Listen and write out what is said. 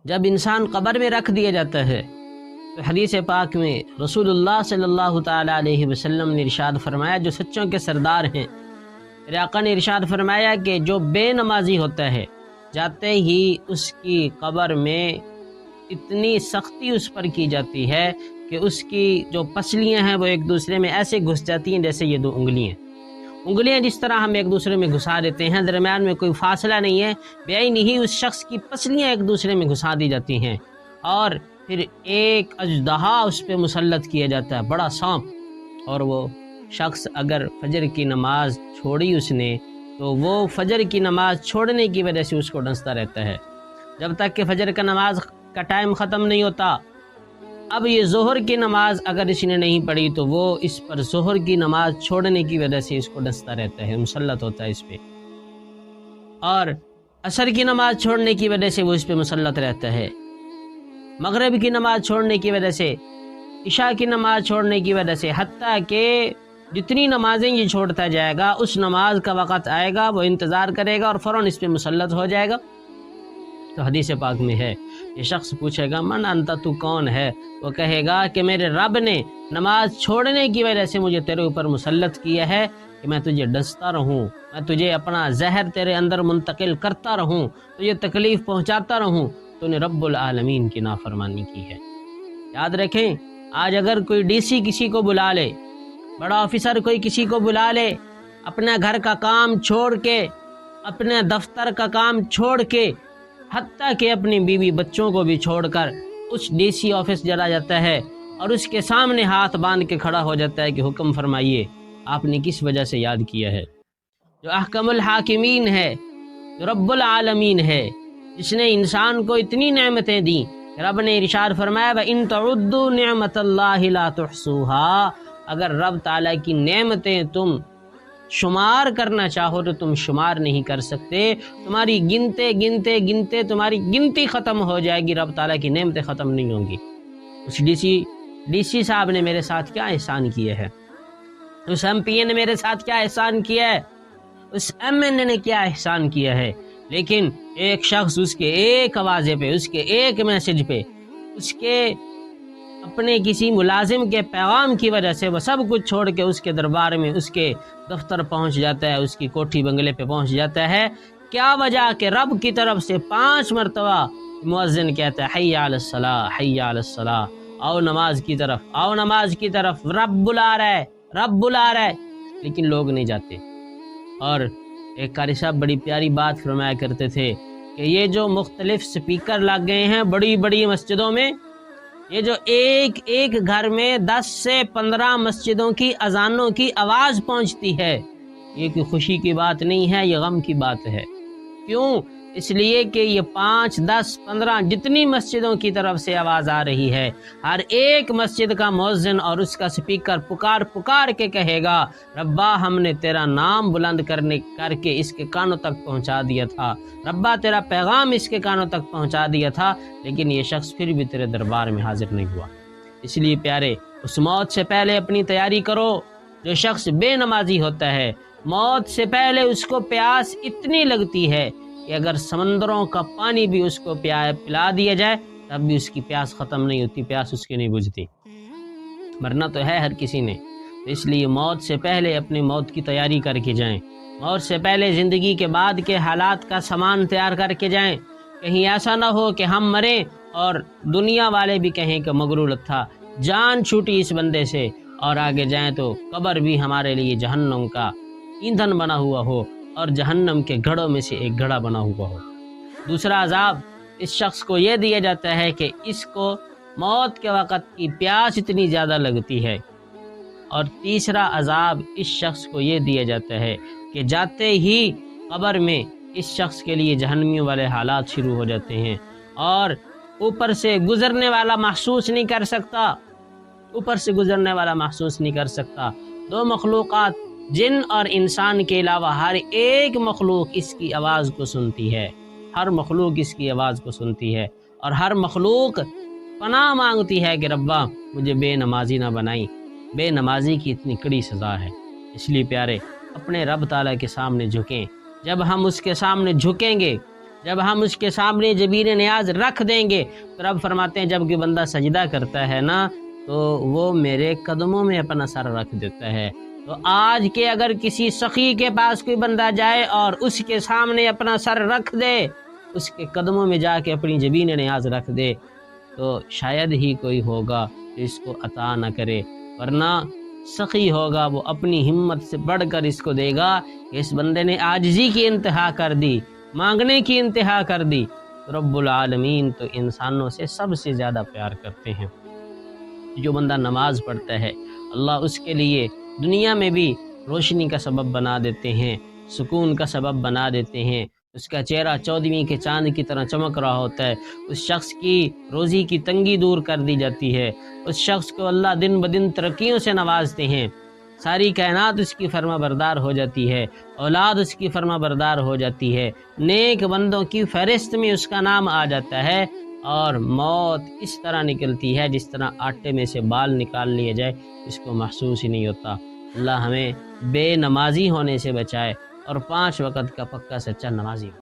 جب انسان قبر میں رکھ دیا جاتا ہے تو حدیث پاک میں رسول اللہ صلی اللہ تعالیٰ علیہ وسلم نے ارشاد فرمایا، جو سچوں کے سردار ہیں، میرے آقا نے ارشاد فرمایا کہ جو بے نمازی ہوتا ہے جاتے ہی اس کی قبر میں اتنی سختی اس پر کی جاتی ہے کہ اس کی جو پسلیاں ہیں وہ ایک دوسرے میں ایسے گھس جاتی ہیں جیسے یہ دو انگلیاں جس طرح ہم ایک دوسرے میں گھسا دیتے ہیں، درمیان میں کوئی فاصلہ نہیں ہے، بعینی ہی اس شخص کی پسلیاں ایک دوسرے میں گھسا دی جاتی ہیں، اور پھر ایک اژدہا اس پہ مسلط کیا جاتا ہے، بڑا سانپ، اور وہ شخص اگر فجر کی نماز چھوڑی اس نے تو وہ فجر کی نماز چھوڑنے کی وجہ سے اس کو ڈنستا رہتا ہے جب تک کہ فجر کا نماز کا ٹائم ختم نہیں ہوتا۔ اب یہ ظہر کی نماز اگر اس نے نہیں پڑھی تو وہ اس پر ظہر کی نماز چھوڑنے کی وجہ سے اس کو ڈستا رہتا ہے، مسلط ہوتا ہے اس پہ، اور عصر کی نماز چھوڑنے کی وجہ سے وہ اس پہ مسلط رہتا ہے، مغرب کی نماز چھوڑنے کی وجہ سے، عشاء کی نماز چھوڑنے کی وجہ سے، حتیٰ کہ جتنی نمازیں یہ چھوڑتا جائے گا اس نماز کا وقت آئے گا، وہ انتظار کرے گا اور فوراً اس پہ مسلط ہو جائے گا۔ تو حدیث پاک میں ہے، یہ شخص پوچھے گا من انت، تو کون ہے؟ وہ کہے گا کہ میرے رب نے نماز چھوڑنے کی وجہ سے مجھے تیرے اوپر مسلط کیا ہے کہ میں تجھے ڈستا رہوں، میں تجھے اپنا زہر تیرے اندر منتقل کرتا رہوں، تجھے تکلیف پہنچاتا رہوں، تو نے رب العالمین کی نافرمانی کی ہے۔ یاد رکھیں، آج اگر کوئی ڈی سی کسی کو بلا لے، بڑا آفیسر کوئی کسی کو بلا لے، اپنا گھر کا کام چھوڑ کے، اپنے دفتر کا کام چھوڑ کے، حتیٰ کہ اپنی بیوی بچوں کو بھی چھوڑ کر اس ڈی سی آفس چلا جاتا ہے اور اس کے سامنے ہاتھ باندھ کے کھڑا ہو جاتا ہے کہ حکم فرمائیے، آپ نے کس وجہ سے یاد کیا ہے؟ جو احکم الحاکمین ہے، جو رب العالمین ہے، جس نے انسان کو اتنی نعمتیں دیں، رب نے ارشاد فرمایا وَإِن تَعُدُّوا نِعْمَةَ اللَّهِ لَا تُحْصُوهَا، اگر رب تعالیٰ کی نعمتیں تم شمار کرنا چاہو تو تم شمار نہیں کر سکتے، تمہاری گنتے گنتے گنتے تمہاری گنتی ختم ہو جائے گی، رب تعالیٰ کی نعمتیں ختم نہیں ہوں گی۔ اس ڈی سی صاحب نے میرے ساتھ کیا احسان کیا ہے، اس ایم پی اے نے میرے ساتھ کیا احسان کیا ہے، اس ایم این اے نے کیا احسان کیا ہے، لیکن ایک شخص اس کے ایک آوازے پہ، اس کے ایک میسج پہ، اس کے اپنے کسی ملازم کے پیغام کی وجہ سے وہ سب کچھ چھوڑ کے اس کے دربار میں، اس کے دفتر پہنچ جاتا ہے، اس کی کوٹھی بنگلے پہ پہنچ جاتا ہے۔ کیا وجہ کہ رب کی طرف سے 5 مرتبہ مؤذن کہتا ہے حی علی الصلاۃ، حی علی الصلاۃ، آؤ نماز کی طرف، آؤ نماز کی طرف، رب بلا رہا ہے، رب بلا رہا ہے، لیکن لوگ نہیں جاتے۔ اور ایک قاری صاحب بڑی پیاری بات فرمایا کرتے تھے کہ یہ جو مختلف سپیکر لگ گئے ہیں بڑی بڑی مسجدوں میں، یہ جو ایک ایک گھر میں 10 سے 15 مسجدوں کی اذانوں کی آواز پہنچتی ہے، یہ کوئی خوشی کی بات نہیں ہے، یہ غم کی بات ہے۔ کیوں؟ اس لیے کہ یہ 5، 10، 15 جتنی مسجدوں کی طرف سے آواز آ رہی ہے، ہر ایک مسجد کا مؤذن اور اس کا سپیکر پکار پکار کے کہے گا ربا ہم نے تیرا نام بلند کر کے اس کے کانوں تک پہنچا دیا تھا، ربا تیرا پیغام اس کے کانوں تک پہنچا دیا تھا، لیکن یہ شخص پھر بھی تیرے دربار میں حاضر نہیں ہوا۔ اس لیے پیارے، اس موت سے پہلے اپنی تیاری کرو۔ جو شخص بے نمازی ہوتا ہے، موت سے پہلے اس کو پیاس اتنی لگتی ہے کہ اگر سمندروں کا پانی بھی اس کو پلا دیا جائے تب بھی اس کی پیاس ختم نہیں ہوتی، پیاس اس کی نہیں بجھتی۔ مرنا تو ہے ہر کسی نے، تو اس لیے موت سے پہلے اپنی موت کی تیاری کر کے جائیں، موت سے پہلے زندگی کے بعد کے حالات کا سامان تیار کر کے جائیں۔ کہیں ایسا نہ ہو کہ ہم مریں اور دنیا والے بھی کہیں کہ مغرور تھا، جان چھوٹی اس بندے سے، اور آگے جائیں تو قبر بھی ہمارے لیے جہنم کا ایندھن بنا ہوا ہو اور جہنم کے گھڑوں میں سے ایک گھڑا بنا ہوا ہو۔ دوسرا عذاب اس شخص کو یہ دیا جاتا ہے کہ اس کو موت کے وقت کی پیاس اتنی زیادہ لگتی ہے، اور تیسرا عذاب اس شخص کو یہ دیا جاتا ہے کہ جاتے ہی قبر میں اس شخص کے لیے جہنمیوں والے حالات شروع ہو جاتے ہیں، اور اوپر سے گزرنے والا محسوس نہیں کر سکتا، اوپر سے گزرنے والا محسوس نہیں کر سکتا۔ 2 مخلوقات، جن اور انسان کے علاوہ ہر ایک مخلوق اس کی آواز کو سنتی ہے، ہر مخلوق اس کی آواز کو سنتی ہے، اور ہر مخلوق پناہ مانگتی ہے کہ ربا مجھے بے نمازی نہ بنائی۔ بے نمازی کی اتنی کڑی سزا ہے، اس لیے پیارے اپنے رب تعالیٰ کے سامنے جھکیں۔ جب ہم اس کے سامنے جھکیں گے، جب ہم اس کے سامنے جبین نیاز رکھ دیں گے تو رب فرماتے ہیں جب کہ بندہ سجدہ کرتا ہے نا تو وہ میرے قدموں میں اپنا سر رکھ دیتا ہے۔ تو آج کے اگر کسی سخی کے پاس کوئی بندہ جائے اور اس کے سامنے اپنا سر رکھ دے، اس کے قدموں میں جا کے اپنی جبین نیاز رکھ دے، تو شاید ہی کوئی ہوگا جو اس کو عطا نہ کرے، ورنہ سخی ہوگا وہ اپنی ہمت سے بڑھ کر اس کو دے گا کہ اس بندے نے عاجزی کی انتہا کر دی، مانگنے کی انتہا کر دی۔ رب العالمین تو انسانوں سے سب سے زیادہ پیار کرتے ہیں۔ جو بندہ نماز پڑھتا ہے اللہ اس کے لیے دنیا میں بھی روشنی کا سبب بنا دیتے ہیں، سکون کا سبب بنا دیتے ہیں، اس کا چہرہ 14ویں کے چاند کی طرح چمک رہا ہوتا ہے، اس شخص کی روزی کی تنگی دور کر دی جاتی ہے، اس شخص کو اللہ دن بدن ترقیوں سے نوازتے ہیں، ساری کائنات اس کی فرما بردار ہو جاتی ہے، اولاد اس کی فرما بردار ہو جاتی ہے، نیک بندوں کی فہرست میں اس کا نام آ جاتا ہے، اور موت اس طرح نکلتی ہے جس طرح آٹے میں سے بال نکال لیے جائے، اس کو محسوس ہی نہیں ہوتا۔ اللہ ہمیں بے نمازی ہونے سے بچائے اور 5 وقت کا پکا سچا نمازی ہو۔